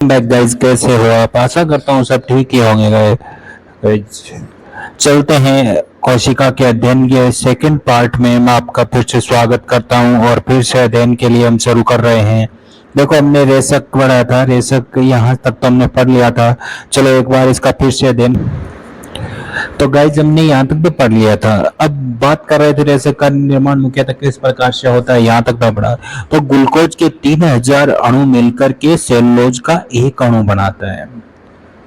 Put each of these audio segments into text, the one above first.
Back guys, कैसे हो आप? आशा करता हूँ सब ठीक ही होंगे गाइस। चलते हैं कोशिका के अध्ययन के सेकंड पार्ट में। मैं आपका फिर से स्वागत करता हूँ और फिर से अध्ययन के लिए हम शुरू कर रहे हैं। देखो, हमने रेशक पढ़ा था, रेशक यहाँ तक तो हमने पढ़ लिया था। चलो एक बार इसका फिर से अध्ययन। तो गाइज, हमने यहाँ तक तो पढ़ लिया था। अब बात कर रहे थे रेशक का निर्माण मुख्यतः किस प्रकार से होता है, यहाँ तक तो पढ़ा। तो ग्लूकोज के 3000 अणु मिलकर के सेलुलोज का एक अणु बनाता है।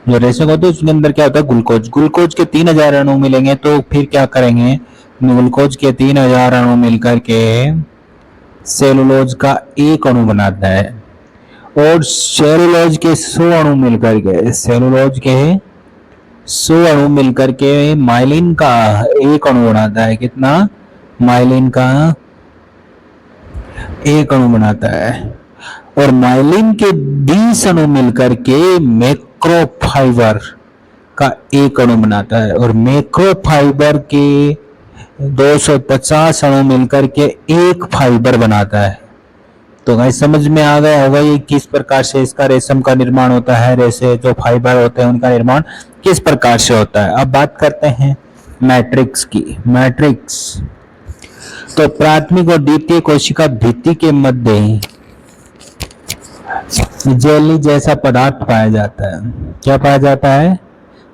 जो रेशक होता है उसके अंदर क्या होता है? ग्लूकोज। ग्लूकोज के 3000 अणु मिलेंगे तो फिर क्या करेंगे? ग्लूकोज के 3000 अणु मिलकर के सेलुलोज का एक अणु बनाता है। और सेलुलोज के 100 अणु मिलकर के सेलुलोज के 100 अणु मिलकर के माइलिन का एक अणु बनाता है। कितना? माइलिन का एक अणु बनाता है। और माइलिन के 20 अणु मिलकर के मैक्रोफाइबर का एक अणु बनाता है। और मैक्रोफाइबर के 250 अणु मिलकर के एक फाइबर बनाता है। तो गाइस, समझ में आ गया होगा ये किस प्रकार से इसका रेशम का निर्माण होता है। रेशे जो फाइबर होते हैं उनका निर्माण किस प्रकार से होता है। अब बात करते हैं मैट्रिक्स की। मैट्रिक्स तो प्राथमिक और द्वितीय कोशिका भित्ति के मध्य जेली जैसा पदार्थ पाया जाता है। क्या पाया जाता है?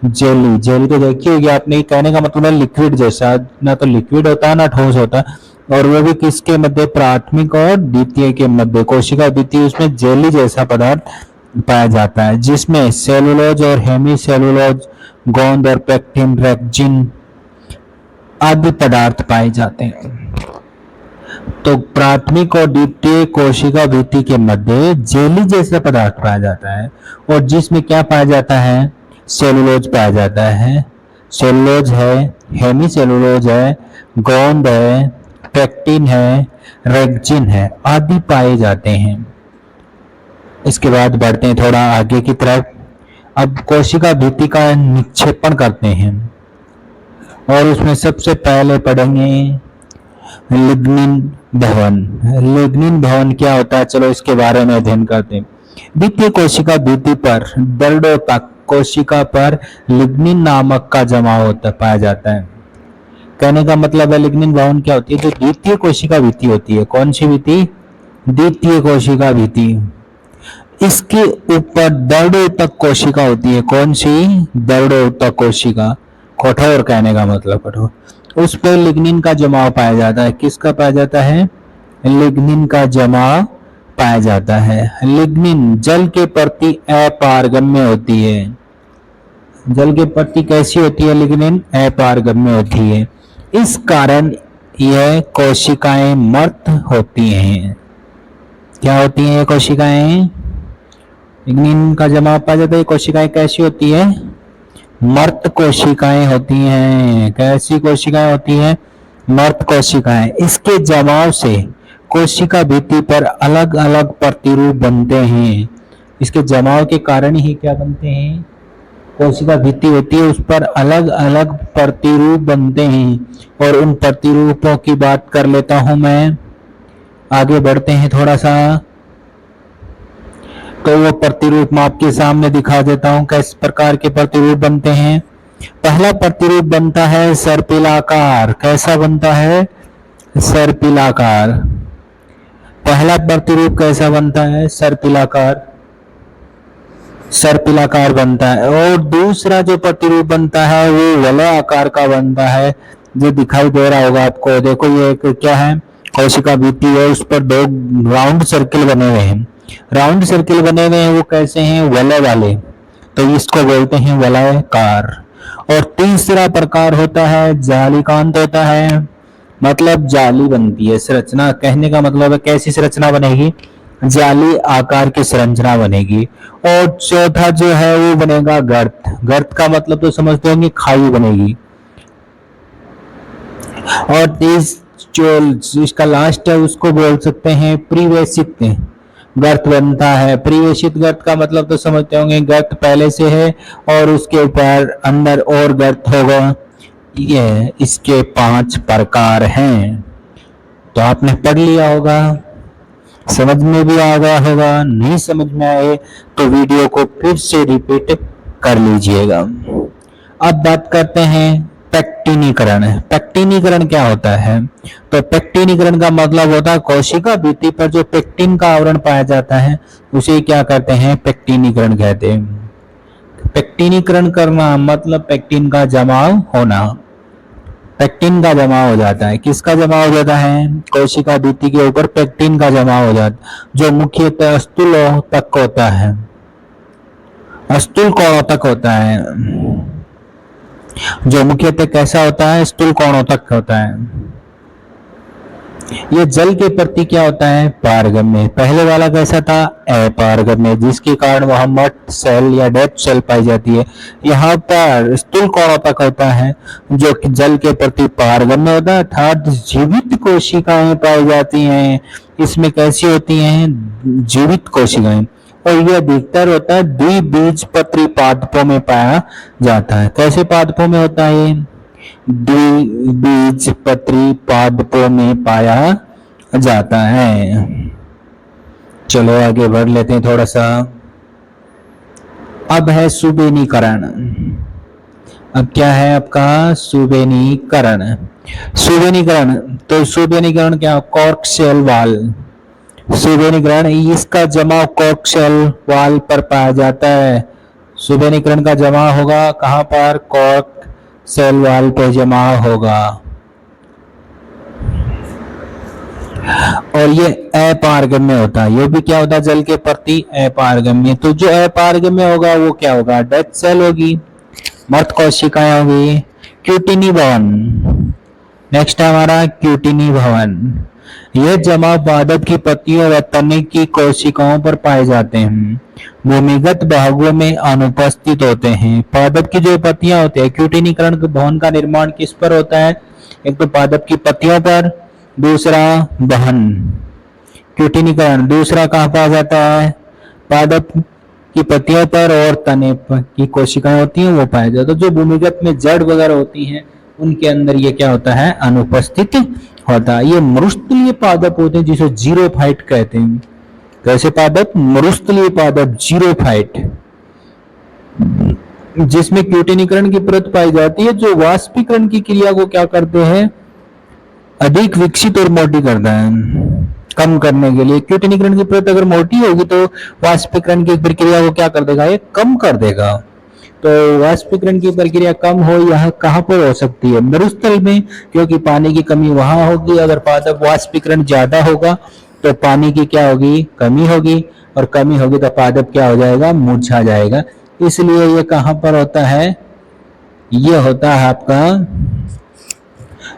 जेली। जेली तो देखी होगी आपने। कहने का मतलब है लिक्विड जैसा, ना तो लिक्विड होता है ना ठोस होता है। और वो भी किसके मध्य? प्राथमिक और द्वितीय के मध्य। कोशिका भित्ति उसमें जेली जैसा पदार्थ पाया जाता है जिसमें सेलुलोज और हेमी सेलुलोज, गोंद और पेक्टिन, रेक्जिन आदि पदार्थ पाए जाते हैं। तो प्राथमिक और द्वितीय कोशिका भित्ति के मध्य जेली जैसा पदार्थ पाया जाता है और जिसमें क्या पाया जाता है? सेलुलोज पाया जाता है। सेलुलोज है, हेमी सेलुलोज है, गोंद है, पेक्टिन है, रेक्जिन है आदि पाए जाते हैं। इसके बाद बढ़ते हैं थोड़ा आगे की तरफ। अब कोशिका भित्ति का निक्षेपण करते हैं और उसमें सबसे पहले पढ़ेंगे लिग्निन भवन। लिग्निन भवन क्या होता है, चलो इसके बारे में अध्ययन करते हैं। द्वितीय कोशिका भित्ति पर दर्डों तक कोशिका पर लिग्निन नामक का जमाव होता पाया जाता है। कहने का मतलब है लिग्निन भवन क्या होती है? जो द्वितीय कोशिका भित्ति होती है। कौन सी भित्ति? द्वितीय कोशिका भित्ति। इसके ऊपर दर्डों तक कोशिका होती है। कौन सी? दर्डों तक कोशिका। कठोर, कहने का मतलब कठोर। उस पर लिग्निन का जमाव पाया जाता है। किसका पाया जाता है? लिग्निन का जमाव पाया जाता है। लिग्निन जल के प्रति अपारगम्य होती है। जल के प्रति कैसी होती है? लिग्निन अपारगम्य होती है। इस कारण यह कोशिकाएं मर्त होती हैं। क्या होती हैं ये कोशिकाएं? लिग्निन का जमाव पाया जाता है। कोशिकाएं कैसी होती है? मर्त कोशिकाएं होती हैं। कैसी कोशिकाएं होती हैं? मर्त कोशिकाएं। इसके जमाव से कोशिका भित्ति पर अलग अलग प्रतिरूप बनते हैं। इसके जमाव के कारण ही क्या बनते हैं? कोशिका भित्ति होती है उस पर अलग अलग प्रतिरूप बनते हैं। और उन प्रतिरूपों की बात कर लेता हूं मैं। आगे बढ़ते हैं थोड़ा सा। तो वो प्रतिरूप मैं आपके सामने दिखा देता हूं किस प्रकार के प्रतिरूप बनते हैं। पहला प्रतिरूप बनता है सर्पिलाकार। कैसा बनता है? सर्पिलाकार। पहला प्रतिरूप कैसा बनता है? सर्पिलाकार। सर्पिलाकार बनता है। और दूसरा जो प्रतिरूप बनता है वो वलय आकार का बनता है, जो दिखाई दे रहा होगा आपको। देखो ये एक क्या है? कोशिका भित्ति है, उस पर दो राउंड सर्किल बने हुए हैं। राउंड सर्किल बने हुए हैं वो कैसे हैं? वलय वाले। तो इसको बोलते हैं वलयाकार। और तीसरा प्रकार होता है जालिकांत होता है। मतलब जाली बनती है, संरचना। कहने का मतलब है कैसी संरचना बनेगी? जाली आकार की संरचना बनेगी। और चौथा जो है वो बनेगा गर्त। गर्त का मतलब तो समझते होंगे, खाई बनेगी। और जो इसका लास्ट है उसको बोल सकते हैं परिवेशित गर्त बनता है। परिवेशित गर्त का मतलब तो समझते होंगे, गर्त पहले से है और उसके ऊपर अंदर और गर्त होगा। ये इसके 5 प्रकार हैं। तो आपने पढ़ लिया होगा। समझ में भी आ गया होगा, नहीं समझ में आए तो वीडियो को फिर से रिपीट कर लीजिएगा। अब बात करते हैं पेक्टिनीकरण। पेक्टिनीकरण क्या होता है? तो पेक्टिनीकरण का मतलब होता है कोशिका भित्ति पर जो पेक्टिन का आवरण पाया जाता है उसे क्या कहते हैं? पेक्टिनीकरण कहते हैं। पेक्टिनीकरण करना मतलब पेक्टिन का जमाव होना। पेक्टिन का जमाव हो जाता है। किसका जमाव हो जाता है? कोशिका भित्ति के ऊपर पेक्टिन का जमाव हो जाता है, जो मुख्यतः स्थूलों तक होता है, स्थूल कोणों तक होता है, जो मुख्यतः कैसा होता है? स्थूल कोणों तक होता है। ये जल के प्रति क्या होता है? पारगम्य। पहले वाला कैसा था? अपारगम्य, जिसके कारण वह मट सेल या डेड सेल पाई जाती है। यहाँ पर स्थूल कोणों तक होता है, जो कि जल के प्रति पारगम्य होता है, अर्थात जीवित कोशिकाएं पाई जाती हैं। इसमें कैसी होती हैं? जीवित कोशिकाएं। और यह अधिकतर होता है द्विबीजपत्री पादपों में पाया जाता है। कैसे पादपों में होता है? द्विबीजपत्री पादपों में पाया जाता है। चलो आगे बढ़ लेते हैं थोड़ा सा। अब है सुबेनीकरण। अब क्या है आपका? सुबेनीकरण। सुबेनीकरण, तो सुबेनीकरण क्या? Cork cell wall. सुबेनीकरण, इसका जमाव कॉर्क सेल वाल पर पाया जाता है। सुबेनीकरण का जमाव होगा कहां पर? कॉर्क सेल वाल पे जमा होगा। और ये अपारगम्य होता है। ये भी क्या होता है? जल के प्रति अपारगम्य। तो जो अपारगम्य होगा वो क्या होगा? डेड सेल होगी, मृत कोशिकाएं होगी। क्यूटिनी भवन, नेक्स्ट है हमारा क्यूटिनी भवन। यह जमाव पादप की पत्तियों व तने की कोशिकाओं पर पाए जाते हैं, भूमिगत भागों में अनुपस्थित होते हैं। पादप की जो पत्तियां होती है, क्यूटिनीकरण भवन का निर्माण किस पर होता है? एक तो पादप की पत्तियों पर, दूसरा दहन। क्यूटिनीकरण दूसरा कहाँ पाया जाता है? पादप की पत्तियों पर और तने पर की कोशिकाएं होती हैं वो पाया जाता है। जो भूमिगत में जड़ वगैरह होती हैं उनके अंदर ये क्या होता है? अनुपस्थित होता है। ये मरुस्थलीय पादप होते हैं जिसे जीरोफाइट कहते हैं। कैसे पादप? मरुस्थलीय पादप, जीरोफाइट, जिसमें क्यूटिनीकरण की परत पाई जाती है, जो वाष्पीकरण की क्रिया को क्या करते हैं? अधिक विकसित और मोटी करता है, कम करने के लिए। क्यूटिनीकरण की परत अगर मोटी होगी तो वाष्पीकरण की प्रक्रिया को क्या कर देगा? ये कम कर देगा। तो वाष्पीकरण की प्रक्रिया कम हो, यह कहां पर हो सकती है? मरुस्थल में, क्योंकि पानी की कमी वहां होगी। अगर पादप वाष्पीकरण ज्यादा होगा तो पानी की क्या होगी? कमी होगी, और कमी होगी तो पादप क्या हो जाएगा? मुरझा जाएगा। इसलिए ये कहां पर होता है? ये होता है आपका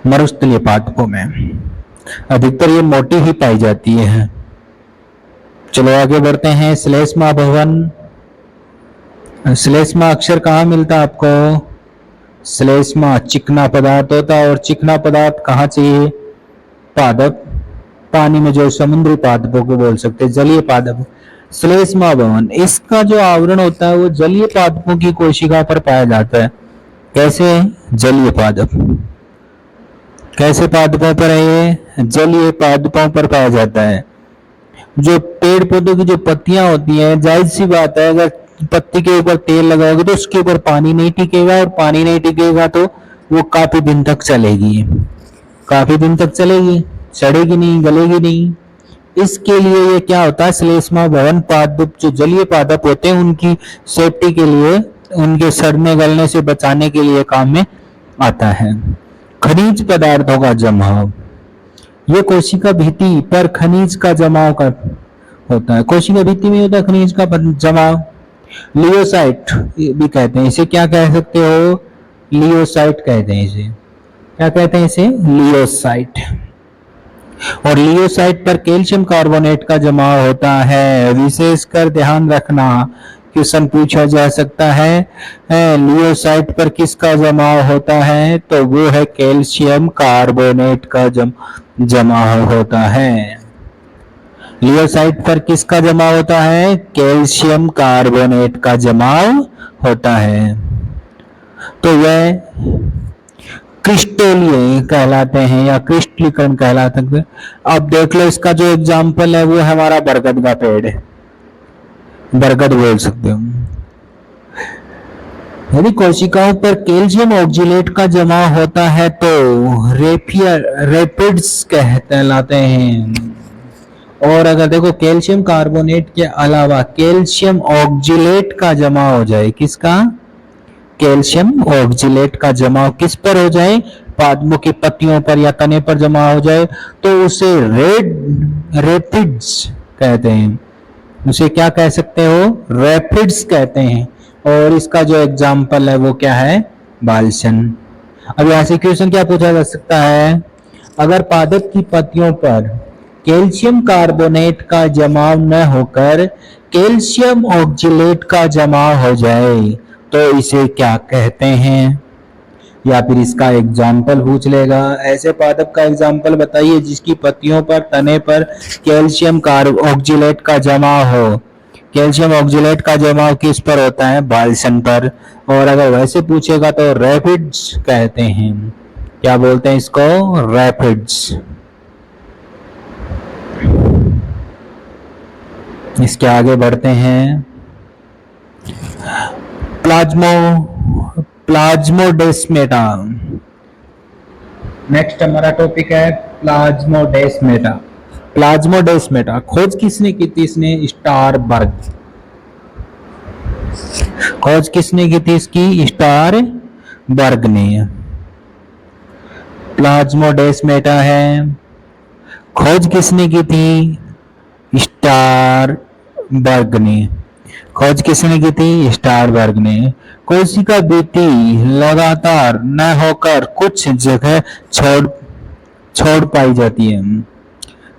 मरुस्थलीय पादपों में। अधिकतर ये मोटी ही पाई जाती है। चलो आगे बढ़ते हैं। श्लेष्मा भवन। श्लेष्मा अक्षर कहाँ मिलता है आपको? श्लेष्मा चिकना पदार्थ होता है, और चिकना पदार्थ कहाँ चाहिए? पादप, पानी में जो समुद्री पादपों को बोल सकते हैं, जलीय पादप। श्लेष्मा भवन, इसका जो आवरण होता है वो जलीय पादपों की कोशिका पर पाया जाता है। कैसे? जलीय पादप। कैसे पादपों पर है ये? जलीय पादपों पर पाया जाता है। जो पेड़ पौधों की जो पत्तियां होती हैं, जाहिर सी बात है अगर पत्ती के ऊपर तेल लगाओगे तो उसके ऊपर पानी नहीं टिकेगा, और पानी नहीं टिकेगा तो वो काफी दिन तक चलेगी, काफी दिन तक चलेगी, सड़ेगी नहीं, गलेगी नहीं। इसके लिए ये क्या होता है? श्लेष्मा भवन पादप, जो जलीय पादप होते हैं उनकी सेफ्टी के लिए, उनके सड़ने गलने से बचाने के लिए काम में आता है। खनिज पदार्थों का जमाव, ये कोशिका भित्ति पर खनिज का जमाव कर होता है। कोशिका भित्ति में होता है खनिज का जमाव। लियोसाइट भी कहते हैं इसे। क्या कह सकते हो? लियोसाइट कहते हैं इसे। क्या कहते हैं इसे? लियोसाइट। और लियोसाइट पर कैल्शियम कार्बोनेट का जमाव होता है। विशेषकर ध्यान रखना, क्वेश्चन पूछा जा सकता है लियोसाइट पर किसका जमाव होता है? तो वो है कैल्शियम कार्बोनेट का जमाव होता है। लियोसाइट पर किसका जमाव होता है? कैल्शियम कार्बोनेट का जमाव होता है। तो यह क्रिस्टलीय कहलाते हैं या क्रिस्टलीकरण कहलाते हैं। अब देख लो इसका जो एग्जाम्पल है वो है हमारा बरगद का पेड़ है, बरगद बोल सकते हो। यदि कोशिकाओं पर कैल्शियम ऑक्जिलेट का जमाव होता है तो रेपिड्स कहलाते हैं। और अगर देखो कैल्शियम कार्बोनेट के अलावा कैल्शियम ऑक्जिलेट का जमाव हो जाए, किसका? कैल्शियम ऑक्जिलेट का जमाव किस पर हो जाए? पादपों की पत्तियों पर या तने पर जमा हो जाए तो उसे रेपिड्स कहते हैं। उसे क्या कह सकते हो? रैपिड्स कहते हैं। और इसका जो एग्जाम्पल है वो क्या है? बालसन। अब यहां से क्वेश्चन क्या पूछा जा सकता है? अगर पादप की पत्तियों पर कैल्शियम कार्बोनेट का जमाव न होकर कैल्शियम ऑक्जिलेट का जमाव हो जाए तो इसे क्या कहते हैं? या फिर इसका एग्जाम्पल पूछ लेगा। ऐसे पादप का एग्जाम्पल बताइए जिसकी पत्तियों पर तने पर कैल्शियम ऑक्जिलेट का जमाव हो। कैल्शियम ऑक्जिलेट का जमाव किस पर होता है? बालसन पर। और अगर वैसे पूछेगा तो रैपिड्स कहते हैं। क्या बोलते हैं इसको? रैपिड्स। इसके आगे बढ़ते हैं। प्लाज्मोडेस्मेटा। नेक्स्ट हमारा टॉपिक है प्लाज्मोडेस्मेटा। प्लाज्मोडेस्मेटा खोज किसने की थी? इसने स्टारबर्ग। खोज किसने की थी इसकी? स्टारबर्ग ने। प्लाज्मोडेस्मेटा है, खोज किसने की थी? स्टारबर्ग ने। खोज किसने की थी? स्टारबर्ग ने। कोशिका भित्ति लगातार न होकर कुछ जगह छोड़ पाई जाती है।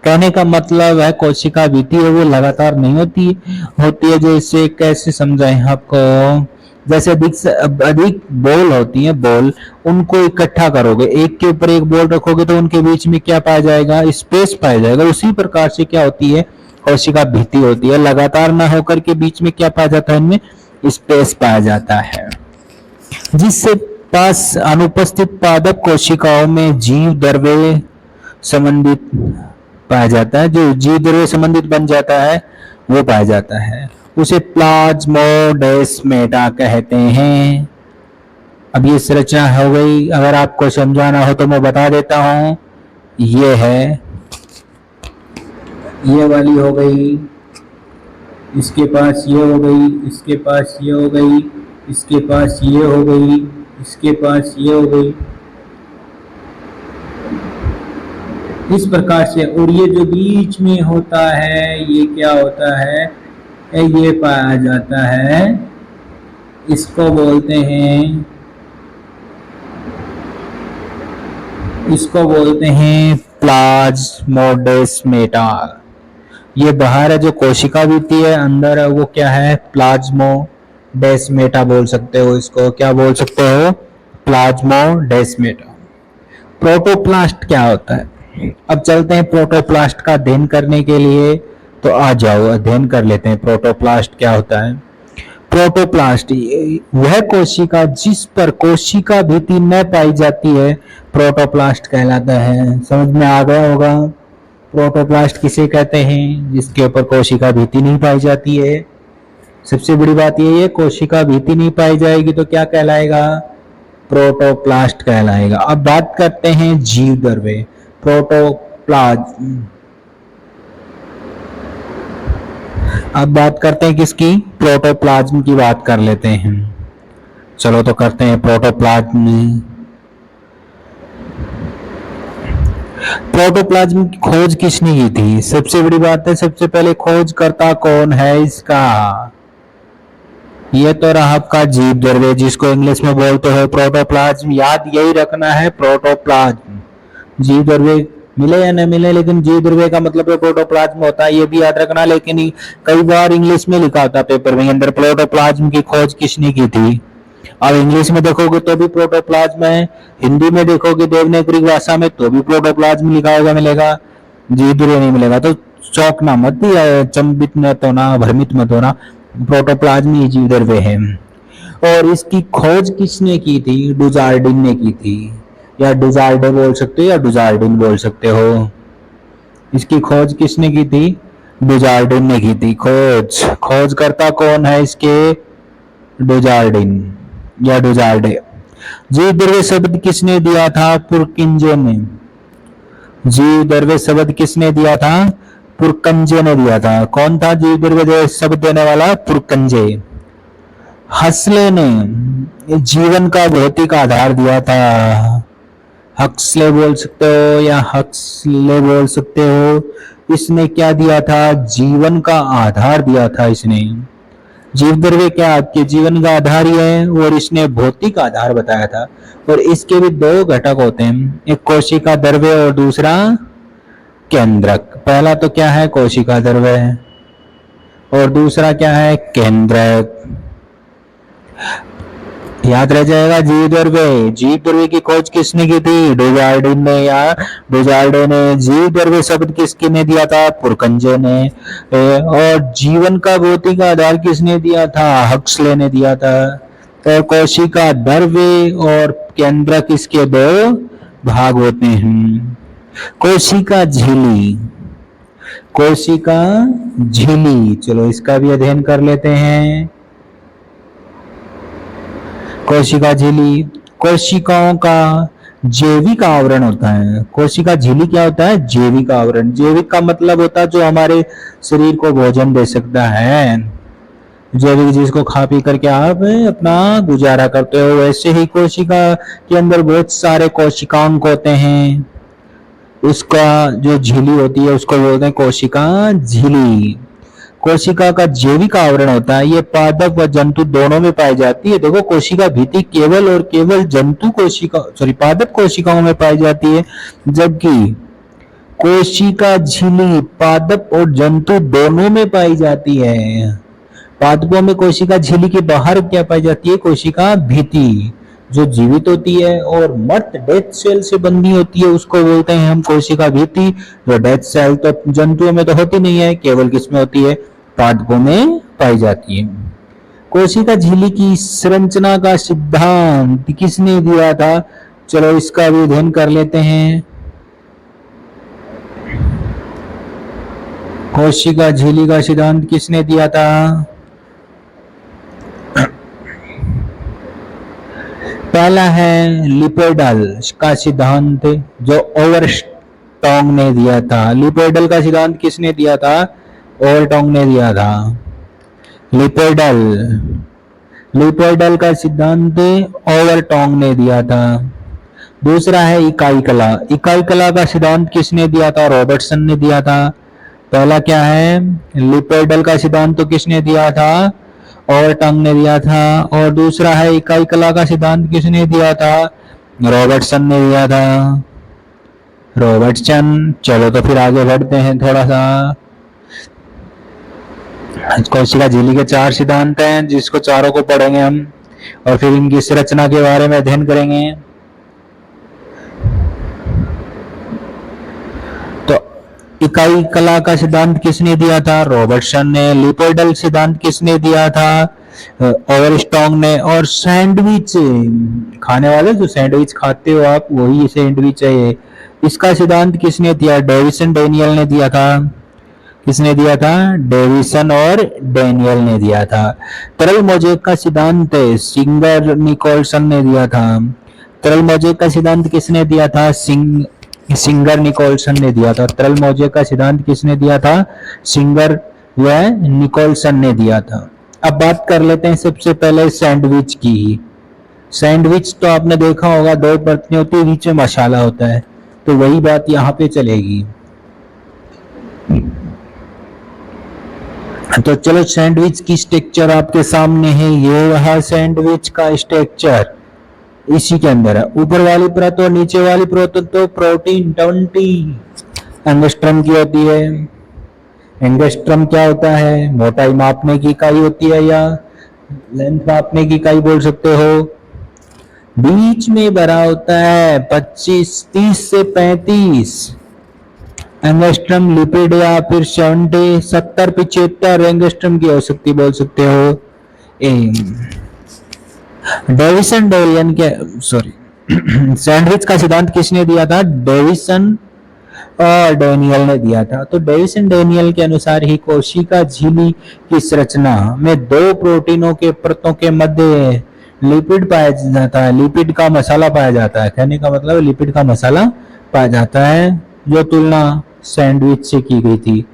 कहने का मतलब है कोशिका भित्ति है वो लगातार नहीं होती है। जैसे कैसे समझाएं आपको? जैसे अधिक बॉल होती है, बॉल उनको इकट्ठा करोगे, एक के ऊपर एक बॉल रखोगे तो उनके बीच में क्या पाया जाएगा? स्पेस पाया जाएगा। उसी प्रकार से क्या होती है? कोशिका भित्ति होती है, लगातार न होकर के बीच में क्या पाया जाता है? इनमें स्पेस पाया जाता है। जिससे पास अनुपस्थित पादप कोशिकाओं में जीव द्रव्य संबंधित पाया जाता है, जो जीव द्रव्य संबंधित बन जाता है वो पाया जाता है, उसे प्लाज्मोडेस्मेटा कहते हैं। अब ये संरचना हो गई। अगर आपको समझाना हो तो मैं बता देता हूं। ये है, ये वाली हो गई, इसके पास ये हो गई, इसके पास ये हो गई, इसके पास ये हो गई, इसके पास ये हो गई, इस प्रकार से। और ये जो बीच में होता है ये क्या होता है? ये पाया जाता है, इसको बोलते हैं, इसको बोलते हैं प्लाज्मोडेस्मेटा। ये बाहर है जो कोशिका भित्ति है, अंदर है वो क्या है? प्लाज्मोडेस्मेटा बोल सकते हो इसको। क्या बोल सकते हो? प्लाज्मोडेस्मेटा। प्रोटोप्लास्ट क्या होता है? अब चलते हैं प्रोटोप्लास्ट का अध्ययन करने के लिए, तो आ जाओ अध्ययन कर लेते हैं प्रोटोप्लास्ट क्या होता है। प्रोटोप्लास्ट वह कोशिका जिस पर कोशिका भित्ति न पाई जाती है प्रोटोप्लास्ट कहलाता है। समझ में आ गया होगा प्रोटोप्लास्ट किसे कहते हैं? जिसके ऊपर कोशिका भित्ति नहीं पाई जाती है। सबसे बड़ी बात यह है कोशिका भित्ति नहीं पाई जाएगी तो क्या कहलाएगा? प्रोटोप्लास्ट कहलाएगा। अब बात करते हैं जीव द्रव्य प्रोटोप्लाज्म। अब बात करते हैं किसकी? प्रोटोप्लाज्म की बात कर लेते हैं। चलो तो करते हैं प्रोटोप्लाज्म। प्रोटोप्लाज्म की खोज किसने की थी? सबसे बड़ी बात है, सबसे पहले खोजकर्ता कौन है इसका? ये तो रहा आपका जीव द्रव्य जिसको इंग्लिश में बोलते हैं प्रोटोप्लाज्म। याद यही रखना है प्रोटोप्लाज्म। जीव द्रव्य मिले या न मिले लेकिन जीव द्रव्य का मतलब है प्रोटोप्लाज्म होता है, ये भी याद रखना। लेकिन कई बार इंग्लिश में लिखा होता पेपर में अंदर प्रोटोप्लाज्म की खोज किसने की थी। अब इंग्लिश में देखोगे तो भी प्रोटोप्लाज्म है, हिंदी में देखोगे देवनागरी भाषा में तो भी प्रोटोप्लाज्म लिखा होगा मिलेगा, जीव द्रव्य नहीं मिलेगा। तो चौंकना मत, चंबित मत होना, भ्रमित मत होना, प्रोटोप्लाज्म ही जीव द्रव्य है। और इसकी खोज किसने की थी? डुजार्डिन ने की थी। या डुजार्डे बोल सकते हो या डुजार्डिन बोल सकते हो। इसकी खोज किसने की थी? डुजार्डिन ने की थी खोज। खोजकर्ता कौन है इसके? डुजार्डिन या डुजार्डे। जीव द्रव्य शब्द किसने दिया था? पुरकिंजे ने। जीव द्रव्य शब्द किसने दिया था? पुरकंजे ने दिया था। कौन था जीव द्रव्य शब्द देने वाला? पुरकंजे। हक्सले ने जीवन का भौतिक आधार दिया था। हक्सले बोल सकते हो या हक्सले बोल सकते हो। इसने क्या दिया था? जीवन का आधार दिया था इसने। जीव द्रव्य क्या आपके जीवन का आधार ही है, और इसने भौतिक आधार बताया था। और इसके भी दो घटक होते हैं, एक कोशिका द्रव्य और दूसरा केंद्रक। पहला तो क्या है? कोशिका द्रव्य, और दूसरा क्या है? केंद्रक। याद रह जाएगा जीव द्रव्य। जीव द्रव्य की खोज किसने की थी? डुजार्डिन ने या डुजार्डे ने। जीव द्रव्य शब्द किसने दिया था? पुरकंजे ने। और जीवन का भौतिक आधार किसने दिया था? हक्सले ने दिया था। तो कोशिका द्रव्य और केंद्रक इसके दो भाग होते हैं। कोशिका झिल्ली, कोशिका झिल्ली, चलो इसका भी अध्ययन कर लेते हैं। कोशिका झिल्ली कोशिकाओं का जैविक आवरण होता है। कोशिका झिल्ली क्या होता है? जैविक आवरण। जैविक का मतलब होता है जो हमारे शरीर को भोजन दे सकता है। जैविक जिसको खा पी करके आप अपना गुजारा करते हो। वैसे ही कोशिका के अंदर बहुत सारे कोशिकांग होते हैं। उसका जो झिल्ली होती है उसको बोलते हैं कोशिका झिल्ली। कोशिका का जैविक आवरण होता है, ये पादप व जंतु दोनों में पाई जाती है। देखो कोशिका भीति केवल और केवल जंतु कोशिका पादप कोशिकाओं में पाई जाती है, जबकि कोशिका झिल्ली पादप और जंतु दोनों में पाई जाती है। पादपों में कोशिका झिल्ली के बाहर क्या पाई जाती है? कोशिका भीति जो जीवित होती है और मर्त डेथ सेल से बंधी होती है, उसको बोलते हैं हम कोशिका भीति। जो डेथ सेल तो जंतुओं में तो होती नहीं है, केवल किसमें होती है? पादपों में पाई जाती है। कोशिका झिल्ली की संरचना का सिद्धांत किसने दिया था? चलो इसका भी अध्ययन कर लेते हैं। कोशिका झिल्ली का सिद्धांत किसने दिया था? पहला है लिपोइडल का सिद्धांत, जो ओवरटोंग ने दिया था। लिपोइडल का सिद्धांत किसने दिया था? ओवरटोंग ने दिया था। लिपोइडल लिपोइडल का सिद्धांत ओवरटोंग ने दिया था। दूसरा है इकाई कला। इकाई कला का सिद्धांत किसने दिया था? रॉबर्टसन ने दिया था। पहला क्या है? लिपोइडल का सिद्धांत तो किसने दिया था? ओवरटोंग ने दिया था। और दूसरा है इकाई कला का सिद्धांत किसने दिया था? रॉबर्टसन ने दिया था। रॉबर्टसन। चलो तो फिर आगे बढ़ते हैं थोड़ा सा। कोशिका झिल्ली के 4 सिद्धांत हैं, जिसको चारों को पढ़ेंगे हम, और फिर इनकी संरचना के बारे में अध्ययन करेंगे। तो इकाई कला का सिद्धांत किसने दिया था? रॉबर्टसन ने। लिपोइडल सिद्धांत किसने दिया था? ओवरटोंग ने। और सैंडविच खाने वाले, जो सैंडविच खाते हो आप, वही सैंडविच है ये। इसका सिद्धांत किसने दिया? डेविसन डेनियल ने दिया था। किसने दिया था? डेविसन और डेनियल ने दिया था। तरल मोज़ेक का सिद्धांत सिंगर निकोलसन ने दिया था। तरल मोज़ेक का सिद्धांत किसने दिया था? सिंगर निकोलसन ने दिया था। तरल मोज़ेक का सिद्धांत किसने दिया था? सिंगर व निकोलसन ने दिया था। अब बात कर लेते हैं सबसे पहले सैंडविच की। सैंडविच तो आपने देखा होगा, 2 परतें होती है, बीच में मसाला होता है, तो वही बात यहाँ पे चलेगी। तो चलो सैंडविच की स्ट्रक्चर आपके सामने है। ये रहा सैंडविच का स्ट्रक्चर, इसी के अंदर है। ऊपर वाली परत और नीचे वाली परत तो प्रोटीन 20 एंगस्ट्रम की होती है। एंगस्ट्रम क्या होता है? मोटाई मापने की इकाई होती है, या लेंथ मापने की इकाई बोल सकते हो। बीच में भरा होता है 30 से 35 एंगस्ट्रम लिपिड, या फिर 70-75 एंगस्ट्रम की आवश्यकता बोल सकते हो। डेविसन डेनियल के सैंडविच का सिद्धांत किसने दिया था? डेविसन और डेनियल ने दिया था। तो डेविसन डेनियल के अनुसार ही कोशिका झिल्ली की संरचना में दो प्रोटीनों के परतों के मध्य लिपिड पाया जाता है, लिपिड का मसाला पाया जाता है। कहने का मतलब लिपिड का मसाला पाया जाता है, जो तुलना सैंडविच से की गई थी।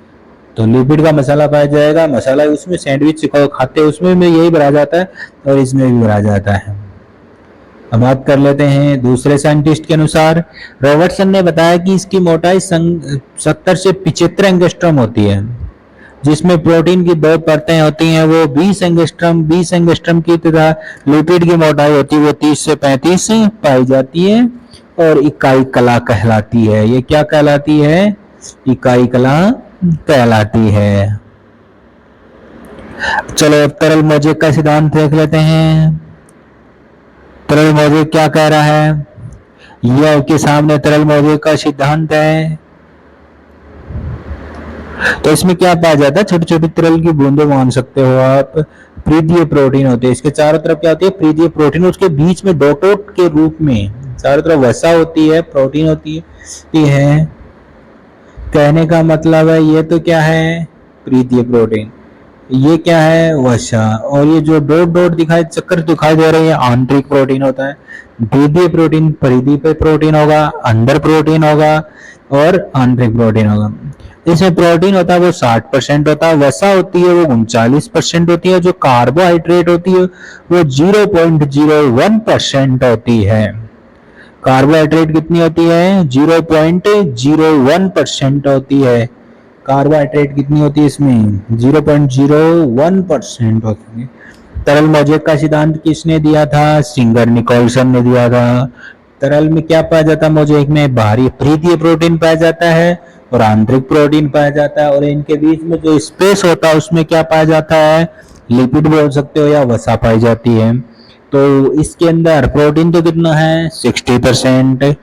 तो लिपिड का मसाला पाया जाएगा, मसाला उसमें सैंडविच खाते हैं उसमें में यही भरा जाता है और इसमें भी भरा जाता है। अब बात कर लेते हैं दूसरे साइंटिस्ट के अनुसार। रॉबर्टसन ने बताया कि इसकी मोटाई 70 से 75 एंगस्ट्रॉम होती है, जिसमें प्रोटीन की दो परतें होती हैं वो 20 एंगस्ट्रॉम की तथा लिपिड की मोटाई होती है वो 30 से 35 पाई जाती है और इकाई कला कहलाती है। ये क्या कहलाती है? इकाई कला कहलाती है। चलो अब तरल मोजेक का सिद्धांत देख लेते हैं। तरल मोजेक क्या कह रहा है? यह आपके सामने तरल मोजेक का सिद्धांत है। तो इसमें क्या पाया जाता है? छोटी छोटी तरल की बूंदें मान सकते हो आप। प्रीदीय प्रोटीन होते हैं, इसके चारों तरफ क्या होती है? प्रीदीय प्रोटीन, उसके बीच में डॉट के रूप में चारों तरफ वसा होती है, प्रोटीन होती है। कहने का मतलब है ये तो क्या है? प्रीदीय प्रोटीन। ये क्या है? वसा। और ये जो डॉट डॉट दिखाई चक्कर दिखाई दे रहे हैं आंतरिक प्रोटीन होता है। द्वितीय प्रोटीन परिधीय प्रोटीन होगा, अंदर प्रोटीन होगा और आंतरिक प्रोटीन होगा। इसमें प्रोटीन होता है वो 60% होता है, वसा होती है वो 39% होती है, जो कार्बोहाइड्रेट होती है वो 0.01% होती है। कार्बोहाइड्रेट कितनी होती है? 0.01% होती है। कार्बोहाइड्रेट कितनी होती है इसमें? 0.01% होती है। तरल मोजेक का सिद्धांत किसने दिया था? सिंगर निकोलसन ने दिया था। तरल में क्या पाया जाता है? मोजेक में बाहरी प्रीदीय प्रोटीन पाया जाता है और आंतरिक प्रोटीन पाया जाता है, और इनके बीच में जो स्पेस होता है उसमें क्या पाया जाता है? लिपिड बोल सकते हो या वसा पाई जाती है। तो इसके अंदर प्रोटीन तो कितना है? 60%,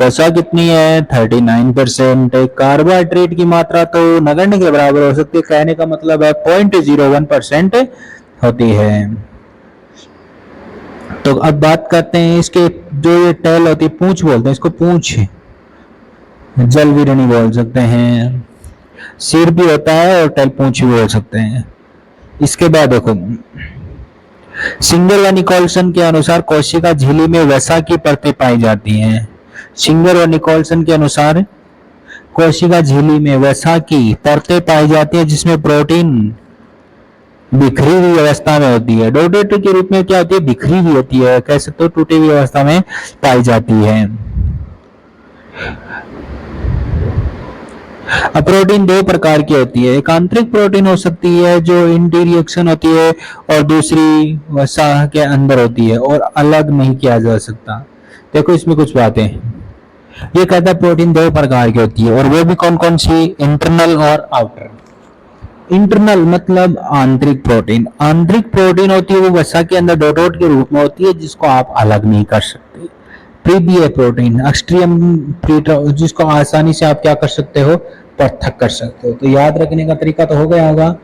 वसा कितनी है? 39%। कार्बोहाइड्रेट की मात्रा तो नगण्य के बराबर हो सकती है, कहने का मतलब है 0.01% होती है। तो अब बात करते हैं इसके जो ये टेल होती है, पूंछ बोलते हैं इसको, पूंछ जलविरणी बोल सकते हैं। सिर भी होता है और टेल पूंछ भी बोल सकते हैं। इसके बाद देखो, सिंगर व निकोलसन के अनुसार कोशिका झिल्ली में वसा की परतें पाई जाती हैं। सिंगर और निकोलसन के अनुसार कोशिका झिल्ली में वसा की परतें पाई जाती हैं, जिसमें प्रोटीन बिखरी हुई अवस्था में होती है। डोडेट के रूप में क्या होती है? बिखरी हुई होती है, कह सकते हो टूटी हुई अवस्था में पाई जाती है। अब प्रोटीन दो प्रकार की होती है, एक आंतरिक प्रोटीन हो सकती है जो इंटररिएक्शन होती है और दूसरी वसा के अंदर होती है और अलग नहीं किया जा सकता। देखो इसमें कुछ बातें, ये कहता है प्रोटीन दो प्रकार की होती है और वो भी कौन कौन सी? इंटरनल और आउटर। इंटरनल मतलब आंतरिक प्रोटीन। आंतरिक प्रोटीन होती है वो वसा के अंदर डोट के रूप में होती है, जिसको आप अलग नहीं कर सकते। प्रीदीय प्रोटीन एक्सट्रीम, जिसको आसानी से आप क्या कर सकते हो? पृथक कर सकते हो। तो याद रखने का तरीका तो हो गया होगा,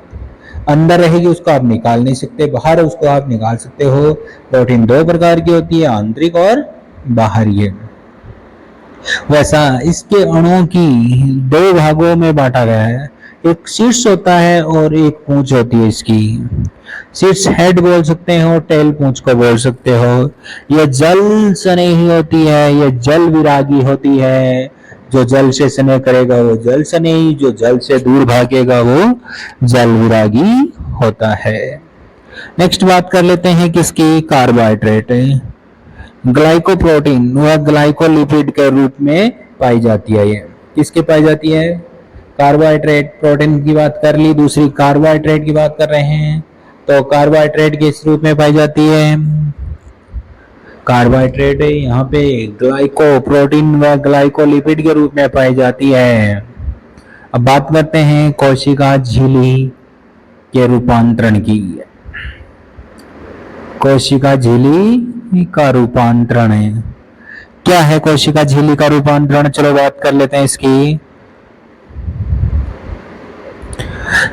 अंदर रहेगी उसको आप निकाल नहीं सकते, बाहर उसको आप निकाल सकते हो। प्रोटीन दो प्रकार की होती है, आंतरिक और बाहरी। वैसा इसके अणुओं की दो भागों में बांटा गया है, एक शीर्ष होता है और एक पूंछ होती है। इसकी शीर्ष हेड बोल सकते हो, टेल पूंछ को बोल सकते हो। यह जल स्नेही होती है, यह जल विरागी होती है। जो जल से स्नेह करेगा वो जल स्नेही, जो जल से दूर भागेगा वो जल विरागी होता है। नेक्स्ट बात कर लेते हैं किसकी? कार्बोहाइड्रेट। ग्लाइकोप्रोटीन वह ग्लाइकोलिपिड के रूप में पाई जाती है। ये किसके पाई जाती है? कार्बोहाइड्रेट। प्रोटीन की बात कर ली, दूसरी कार्बोहाइड्रेट की बात कर रहे हैं। तो कार्बोहाइड्रेट किस रूप में पाई जाती है? कार्बोहाइड्रेट यहाँ पे ग्लाइको प्रोटीन व ग्लाइकोलिपिड के रूप में पाई जाती है। अब बात करते हैं कोशिका झिल्ली के रूपांतरण की। कोशिका झिल्ली का रूपांतरण है, क्या है कोशिका झिल्ली का रूपांतरण? चलो बात कर लेते हैं इसकी।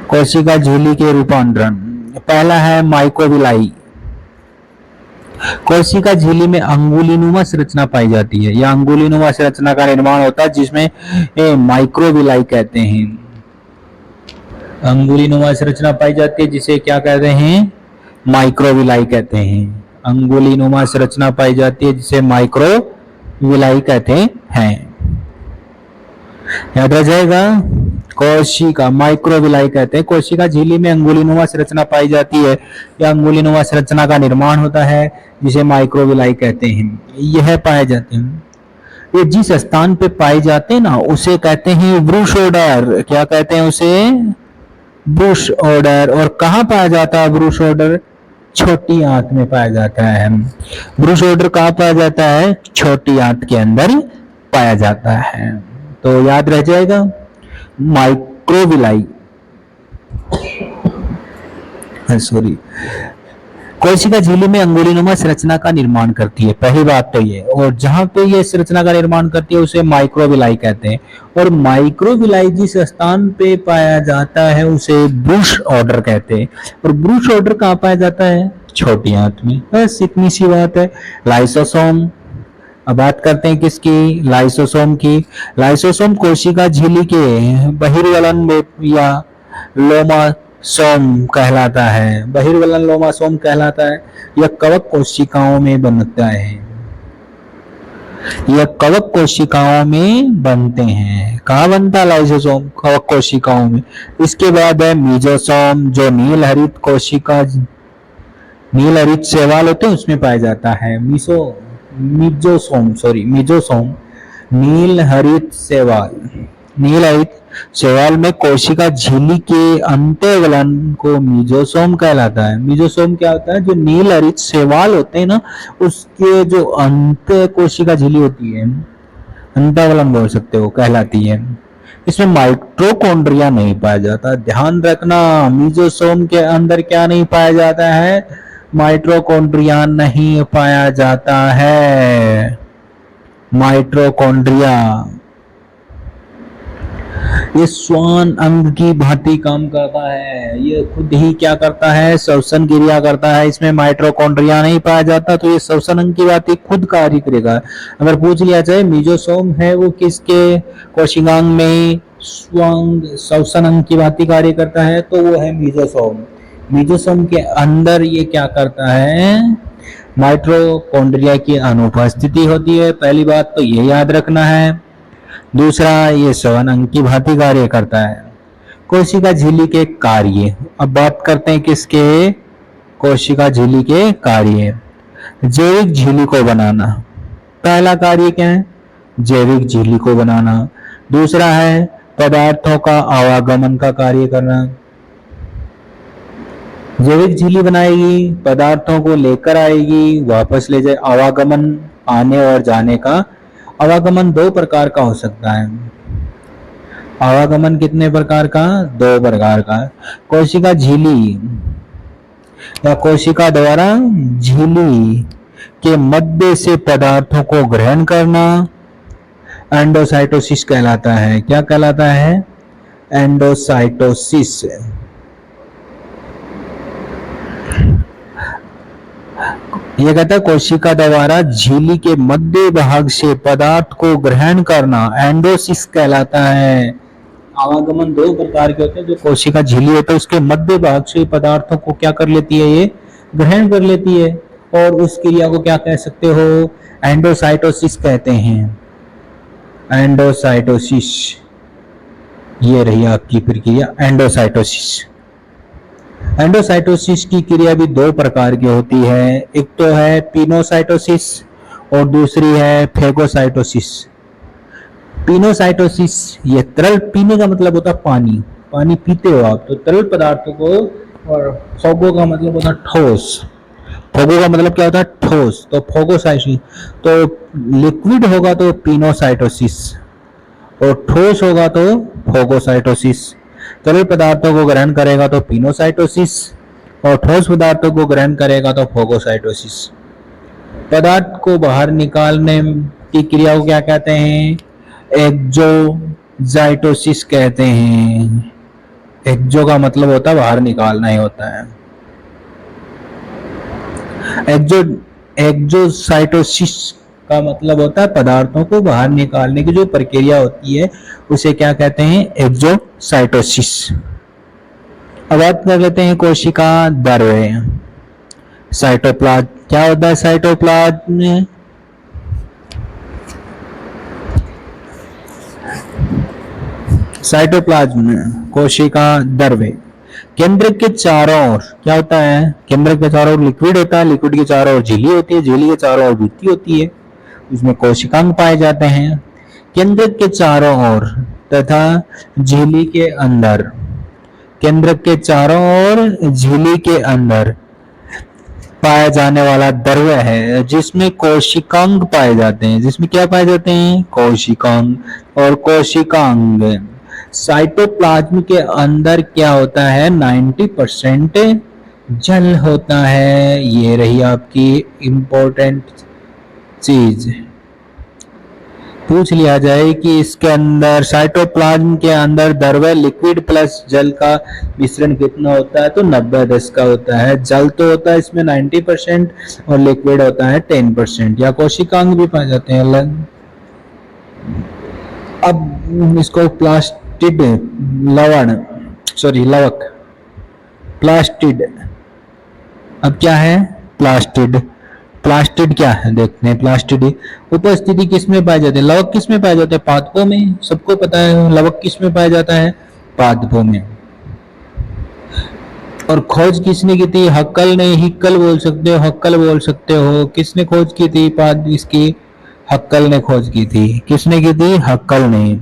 कोशिका झिल्ली के रूपांतरण, पहला है माइक्रोविलाई। कोशिका झिल्ली में अंगुलीनुमा संरचना पाई जाती है। यह अंगुलीनुमा संरचना का निर्माण होता है जिसमें माइक्रोविलाई कहते हैं। अंगुलीनुमा संरचना पाई जाती है जिसे क्या कहते हैं, माइक्रोविलाई कहते हैं। अंगुलीनुमा संरचना पाई जाती है जिसे माइक्रोविलाई कहते हैं। याद रह जाएगा, कोशिका माइक्रोविलाई कहते हैं। कोशिका झिल्ली में अंगुलीनुमा संरचना पाई जाती है। यह अंगुलीनुमा संरचना का निर्माण होता है जिसे माइक्रोविलाई कहते हैं। यह पाए जाते हैं, ये जिस स्थान पे पाए जाते हैं ना उसे कहते हैं ब्रूश ऑर्डर। क्या कहते हैं उसे, ब्रूश ऑर्डर। और कहाँ पाया जाता है ब्रूश ऑर्डर, छोटी आंत में पाया जाता है। ब्रूश ऑर्डर कहाँ पाया जाता है, छोटी आंत के अंदर पाया जाता है। तो याद रह जाएगा माइक्रोविलाई, सॉरी, कोशिका झिल्ली में अंगुलीनुमा संरचना का निर्माण करती है, पहली बात तो ये। और जहां पे ये संरचना का निर्माण करती है उसे माइक्रोविलाई कहते हैं। और माइक्रोविलाई जिस स्थान पे पाया जाता है उसे ब्रूश ऑर्डर कहते हैं। और ब्रूश ऑर्डर कहाँ पाया जाता है, छोटी आंत में। बस इतनी सी बात है। लाइसोसोम, अब बात करते हैं किसकी, लाइसोसोम की। लाइसोसोम कोशिका झिल्ली के बहिर्वलन में या लोमासोम कहलाता है। बहिर्वलन लोमासोम कहलाता है। यह कवक कोशिकाओं में बनता है। यह कवक कोशिकाओं में बनते हैं। कहाँ बनता है लाइसोसोम, कवक कोशिकाओं में। इसके बाद है मीजोसोम, जो नील हरित कोशिका, नील हरित शैवाल होते हैं उसमें पाया जाता है। मीजोसोम, नील हरित शैवाल। नील हरित शैवाल में कोशिका झिल्ली के अंतःवलन को मीजोसोम कहलाता है। मीजोसोम क्या होता है, जो नील हरित शैवाल होते हैं ना उसके जो अंत कोशिका झिल्ली होती है, अंतःवलन बोल सकते हो, कहलाती है। इसमें माइटोकॉन्ड्रिया नहीं पाया जाता। ध्यान रखना, मीजोसोम के अंदर क्या नहीं पाया जाता है, माइटोकॉन्ड्रिया नहीं पाया जाता है। माइटोकॉन्ड्रिया ये श्वान अंग की भांति काम करता है। ये खुद ही क्या करता है, श्वसन क्रिया करता है। इसमें माइटोकॉन्ड्रिया नहीं पाया जाता तो ये श्वसन अंग की भांति खुद कार्य करेगा। अगर पूछ लिया जाए मीजोसोम है वो किसके कोशिकांग में श्वसन अंग की भांति कार्य करता है तो वो है मीजोसोम। मीजोसोम के अंदर ये क्या करता है, माइटोकॉन्ड्रिया की अनुपस्थिति होती है। पहली बात तो ये याद रखना है। दूसरा, ये श्वसन अंग की भांति कार्य करता है। कोशिका झिल्ली के कार्य, अब बात करते हैं किसके, कोशिका झिल्ली के कार्य। जैविक झिल्ली को बनाना, पहला कार्य क्या है, जैविक झिल्ली को बनाना। दूसरा है पदार्थों का आवागमन का कार्य करना। जैविक झिल्ली बनाएगी, पदार्थों को लेकर आएगी, वापस ले जाए। आवागमन, आने और जाने का। आवागमन दो प्रकार का हो सकता है। आवागमन कितने प्रकार का, दो प्रकार का। कोशिका झिल्ली या कोशिका द्वारा झिल्ली के मध्य से पदार्थों को ग्रहण करना एंडोसाइटोसिस कहलाता है। क्या कहलाता है, एंडोसाइटोसिस। यह कहता है कोशिका द्वारा झिल्ली के मध्य भाग से पदार्थ को ग्रहण करना एंडोसिस कहलाता है। आवागमन दो प्रकार के होते हैं। जो कोशिका झिल्ली होता है उसके मध्य भाग से पदार्थों को क्या कर लेती है, ये ग्रहण कर लेती है। और उस क्रिया को क्या कह सकते हो, एंडोसाइटोसिस कहते हैं। एंडोसाइटोसिस, ये रही आपकी प्रक्रिया एंडोसाइटोसिस। एंडोसाइटोसिस की क्रिया भी दो प्रकार की होती है। एक तो है पिनोसाइटोसिस और दूसरी है फेगोसाइटोसिस। पिनोसाइटोसिस, ये तरल, पीने का मतलब होता है पानी, पानी पीते हो आप तो तरल पदार्थों को, और फोगो का मतलब होता है ठोस। फोगो का मतलब क्या होता है, ठोस। तो फोगोसाइटोसिस, तो लिक्विड होगा तो पिनोसाइटोसिस और ठोस होगा तो फोगोसाइटोसिस। तरल पदार्थों को ग्रहण करेगा तो पिनोसाइटोसिस और ठोस पदार्थों को ग्रहण करेगा तो फोगोसाइटोसिस। पदार्थ को बाहर निकालने की क्रिया को क्या कहते हैं, एक्सोजाइटोसिस कहते हैं। एक्सो का मतलब होता है बाहर निकालना ही होता है। एक्सोसाइटोसिस का मतलब होता है पदार्थों को बाहर निकालने की जो प्रक्रिया होती है उसे क्या कहते हैं, एक्सोसाइटोसिस। अब बात कर लेते हैं कोशिका द्रव्य। साइटोप्लाज्म क्या होता है, साइटोप्लाज्म में साइटोप्लाज्म में कोशिका द्रव्य केंद्र के चारों ओर क्या होता है, केंद्र के चारों ओर लिक्विड होता है, लिक्विड के चारों ओर झिल्ली होती है, झिल्ली के चारों ओर भित्ति होती है, उसमें कोशिकांग पाए जाते हैं। केंद्र के चारों ओर तथा झिल्ली के अंदर, केंद्र के चारों ओर झिल्ली के अंदर पाया जाने वाला द्रव्य है जिसमें कोशिकांग पाए जाते हैं, जिसमें क्या पाए जाते हैं, कोशिकांग और कोशिकांग। साइटोप्लाज्म के अंदर क्या होता है, 90% जल होता है। ये रही आपकी इंपॉर्टेंट चीज। पूछ लिया जाए कि इसके अंदर साइटोप्लाज्म के अंदर द्रव्य लिक्विड प्लस जल का मिश्रण कितना होता है, तो 90-10 का होता है। जल तो होता है इसमें 90% और लिक्विड होता है 10%, या कोशिकांग भी पाए जाते हैं अलग। अब इसको प्लास्टिड लवक प्लास्टिड, अब क्या है प्लास्टिड, प्लास्टिड क्या है देखते हैं। प्लास्टिड उपस्थिति किसमें पाई जाती है, लवक किसमें पाए जाते हैं, पादपों में। सबको पता है लवक किसमें पाया जाता है, पादपों में। और खोज किसने की थी, हक्कल ने, हिक्कल बोल सकते हो, हक्कल बोल सकते हो। किसने खोज की थी पाद इसकी, हक्कल ने खोज की थी। किसने की थी, हक्कल ने।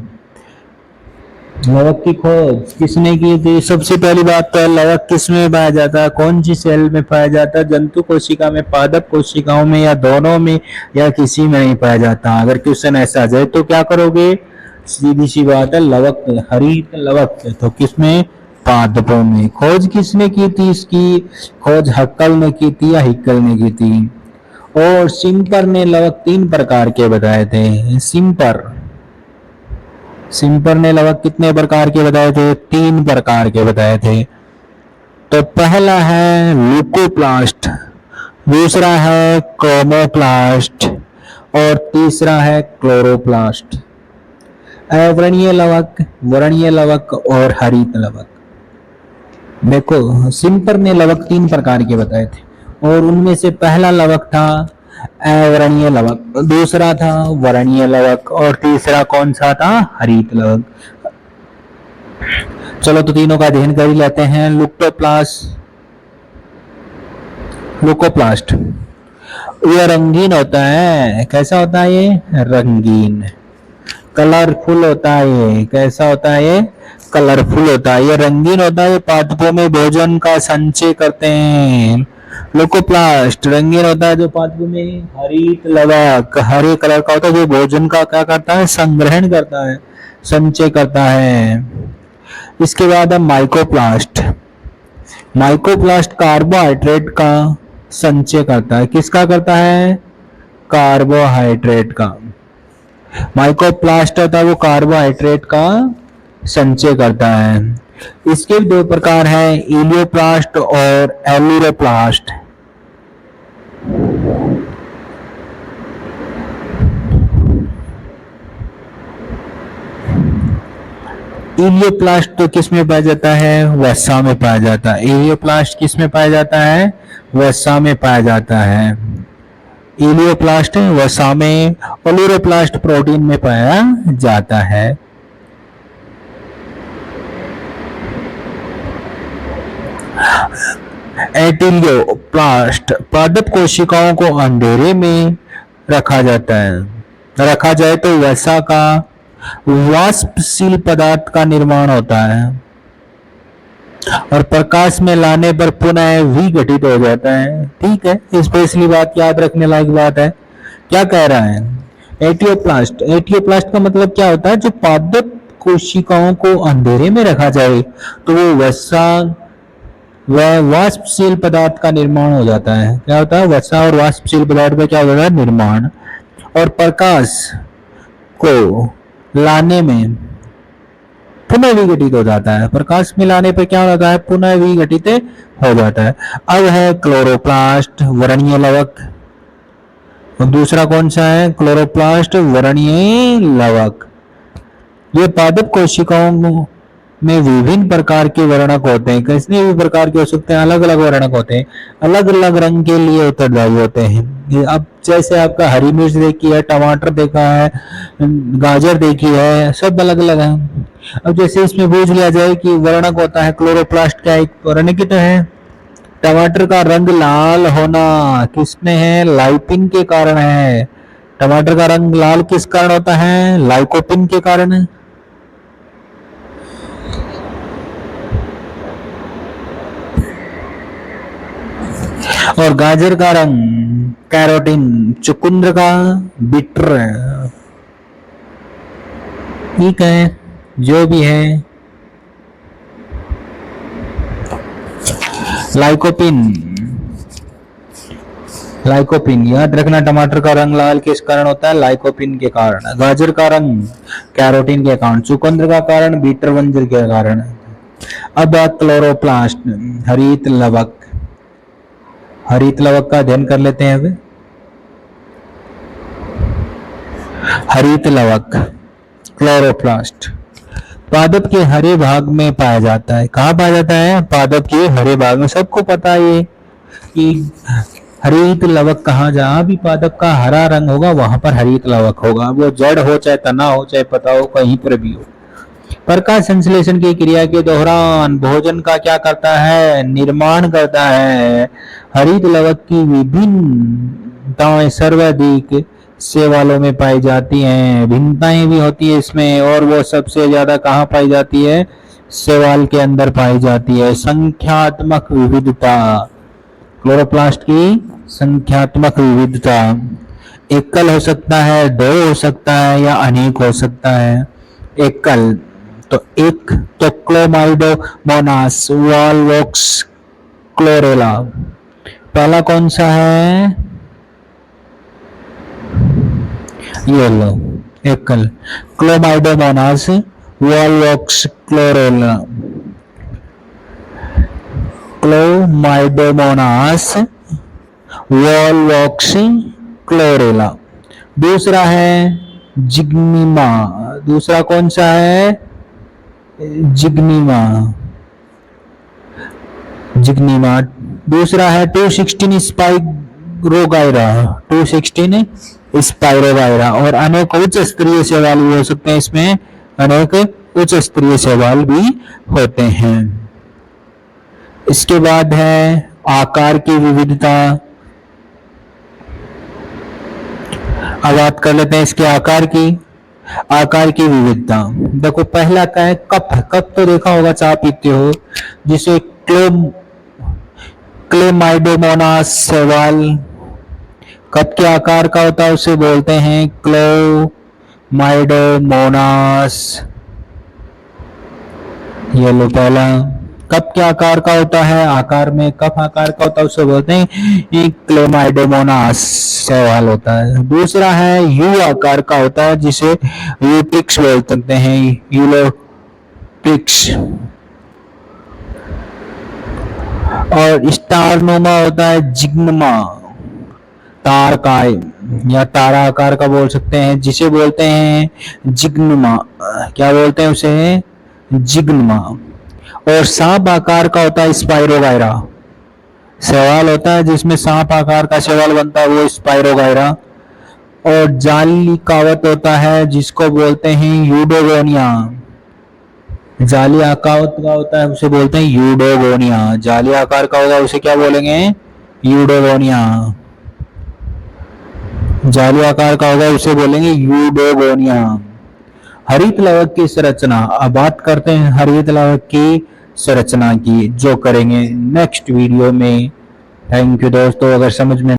लवक की खोज किसने की थी, सबसे पहली बात तो लवक किसमें पाया जाता है, कौन सी सेल में पाया जाता है, जंतु कोशिका में, पादप कोशिकाओं में, या दोनों में, या किसी में नहीं पाया जाता। अगर क्वेश्चन ऐसा आ जाए तो क्या करोगे, सीधी सी बात है लवक, हरित लवक, तो किसमें, पादपों में। खोज किसने की थी इसकी, खोज हक्कल ने की थी या हिक्कल ने की थी। और सिम्पर ने लवक 3 प्रकार के बताए थे। सिम्पर ने लवक कितने प्रकार के बताए थे, 3 प्रकार के बताए थे। तो पहला है ल्यूकोप्लास्ट, दूसरा है क्रोमोप्लास्ट और तीसरा है क्लोरोप्लास्ट। अवर्णीय लवक, वर्णीय लवक और हरित लवक। देखो सिम्पर ने लवक 3 प्रकार के बताए थे और उनमें से पहला लवक था अवर्णीय लवक, दूसरा था वर्णीय लवक और तीसरा कौन सा था, हरित लवक। चलो तो तीनों का अध्ययन कर ही लेते हैं। ल्यूकोप्लास्ट ये रंगीन होता है, कैसा होता है ये, रंगीन, कलरफुल होता है। ये कैसा होता है, ये कलरफुल होता है, ये रंगीन होता है। ये पादपों में भोजन का संचय करते हैं। ल्यूकोप्लास्ट रंगीन होता है जो पादपों में। हरित लवक हरे कलर का होता है जो भोजन का क्या करता है, संग्रहण करता है, संचय करता है। इसके बाद है माइकोप्लास्ट। माइकोप्लास्ट कार्बोहाइड्रेट का संचय करता है, किसका करता है, कार्बोहाइड्रेट का। माइकोप्लास्ट होता है वो कार्बोहाइड्रेट का संचय करता है। इसके 2 प्रकार हैं, इलियोप्लास्ट और एलुरोप्लास्ट। इलियोप्लास्ट तो किस में पाया जाता है, वसा में पाया जाता है। इलियोप्लास्ट किस में पाया जाता है, वसा में पाया जाता है। इलियोप्लास्ट वसा में, एलुरोप्लास्ट प्रोटीन में पाया जाता है। एटिलियोप्लास्ट पादप कोशिकाओं को अंधेरे में रखा जाता है, रखा जाए तो वसा का वाष्पशील पदार्थ का निर्माण होता है और प्रकाश में लाने पर पुनः विघटित हो जाता है। ठीक है, स्पेशली बात याद रखने लायक बात है। क्या कह रहा है, एटियोप्लास्ट, एटियोप्लास्ट का मतलब क्या होता है, जो पादप कोशिकाओं को अंधेरे में रखा जाए तो वो वसा वह वाष्पशील पदार्थ का निर्माण हो जाता है। क्या होता है, वसा और वाष्पशील पदार्थ का क्या होता है, निर्माण। और प्रकाश को लाने में पुनः विघटित हो जाता है, प्रकाश में लाने पर क्या होता है, पुनः विघटित हो जाता है। अब है क्लोरोप्लास्ट, वर्णीय लवक। अब दूसरा कौन सा है, क्लोरोप्लास्ट वर्णीय लवक। ये पादप कोशिकाओं में विभिन्न प्रकार के वर्णक होते हैं, कितने भी प्रकार के हो सकते हैं, अलग अलग वर्णक होते हैं, अलग अलग रंग के लिए उत्तरदायी होते हैं। ये अब जैसे आपका हरी मिर्च देखी है, टमाटर देखा है, गाजर देखी है, सब अलग अलग है। अब जैसे इसमें पूछ लिया जाए कि वर्णक होता है क्लोरोप्लास्ट का एक वर्णकित है, टमाटर का रंग लाल होना किसने है, लाइपिन के कारण है। टमाटर का रंग लाल किस कारण होता है, लाइकोपिन के कारण है। और गाजर का रंग कैरोटीन, चुकंदर का बिटर। ठीक है, जो भी है, लाइकोपिन। लाइकोपिन याद रखना, टमाटर का रंग लाल किस कारण होता है, लाइकोपिन के कारण। गाजर का रंग कैरोटीन के कारण, चुकंदर का कारण बीटर वंजर के कारण। अब क्लोरोप्लास्ट हरित लवक, हरित लवक का अध्ययन कर लेते हैं। अब हरित लवक क्लोरोप्लास्ट पादप के हरे भाग में पाया जाता है। कहाँ पाया जाता है, पादप के हरे भाग में। सबको पता है कि हरित लवक कहाँ, जहां भी पादप का हरा रंग होगा वहां पर हरित लवक होगा। वो जड़ हो चाहे तना हो चाहे पता हो, कहीं पर भी हो। प्रकाश संश्लेषण की क्रिया के दौरान भोजन का क्या करता है, निर्माण करता है। हरित लवक की विभिन्नताएं सर्वाधिक शैवालों में पाई जाती हैं। भिन्नताएं भी होती है इसमें, और वो सबसे ज्यादा कहाँ पाई जाती है, शैवाल के अंदर पाई जाती है। संख्यात्मक विविधता, क्लोरोप्लास्ट की संख्यात्मक विविधता, एकल हो सकता है, दो हो सकता है, या अनेक हो सकता है। एकल तो एक तो क्लोमाइडोमोनास, वॉलवॉक्स, क्लोरेला। पहला कौन सा है, ये लो एकल, chlamydomonas, volvox, chlorella. Chlamydomonas, volvox, chlorella. दूसरा है जिग्निमा, दूसरा कौन सा है, जिग्निमा, जिग्निमा। दूसरा है 216 स्पाइरोगाइरा, 216 स्पाइरोगाइरा। और अनेक उच्च स्तरीय शैवाल भी हो सकते हैं इसमें, अनेक उच्च स्तरीय शैवाल भी होते हैं। इसके बाद है आकार की विविधता। अब बात कर लेते हैं इसके आकार की, आकार की विविधता। देखो पहला क्या है, कप। कप तो देखा होगा, चाय पीते हो, जिसे क्लेमाइडोमोनास शैवाल कप के आकार का होता है, उसे बोलते हैं क्लेमाइडोमोनास। ये लो पहला, कप के आकार का होता है, आकार में कप आकार का होता है, उसे बोलते हैं क्लेमाइडोमोनास शैवाल होता है। दूसरा है यू आकार का होता है, जिसे यूट्रिक्स बोल सकते हैं, यूलोट्रिक्स। और स्टार नोमा होता है जिग्नमा, तार का या तारा आकार का बोल सकते हैं, जिसे बोलते हैं जिग्नमा। क्या बोलते हैं उसे, जिग्नमा। और सांप आकार का होता है स्पाइरोगाइरा, शैवाल होता है जिसमें सांप आकार का शैवाल बनता है, वो स्पाइरोगाइरा। और जाली कावत होता है, जिसको बोलते हैं यूडोगोनिया, जाली आकार का होता है उसे बोलते हैं यूडोगोनिया। जाली आकार का होगा उसे क्या बोलेंगे, यूडोगोनिया। जाली आकार का होगा उसे बोलेंगे यूडोगोनिया। हरित लवक की संरचना। अब बात करते हैं हरित लवक की संरचना की, जो करेंगे नेक्स्ट वीडियो में। थैंक यू दोस्तों। अगर समझ में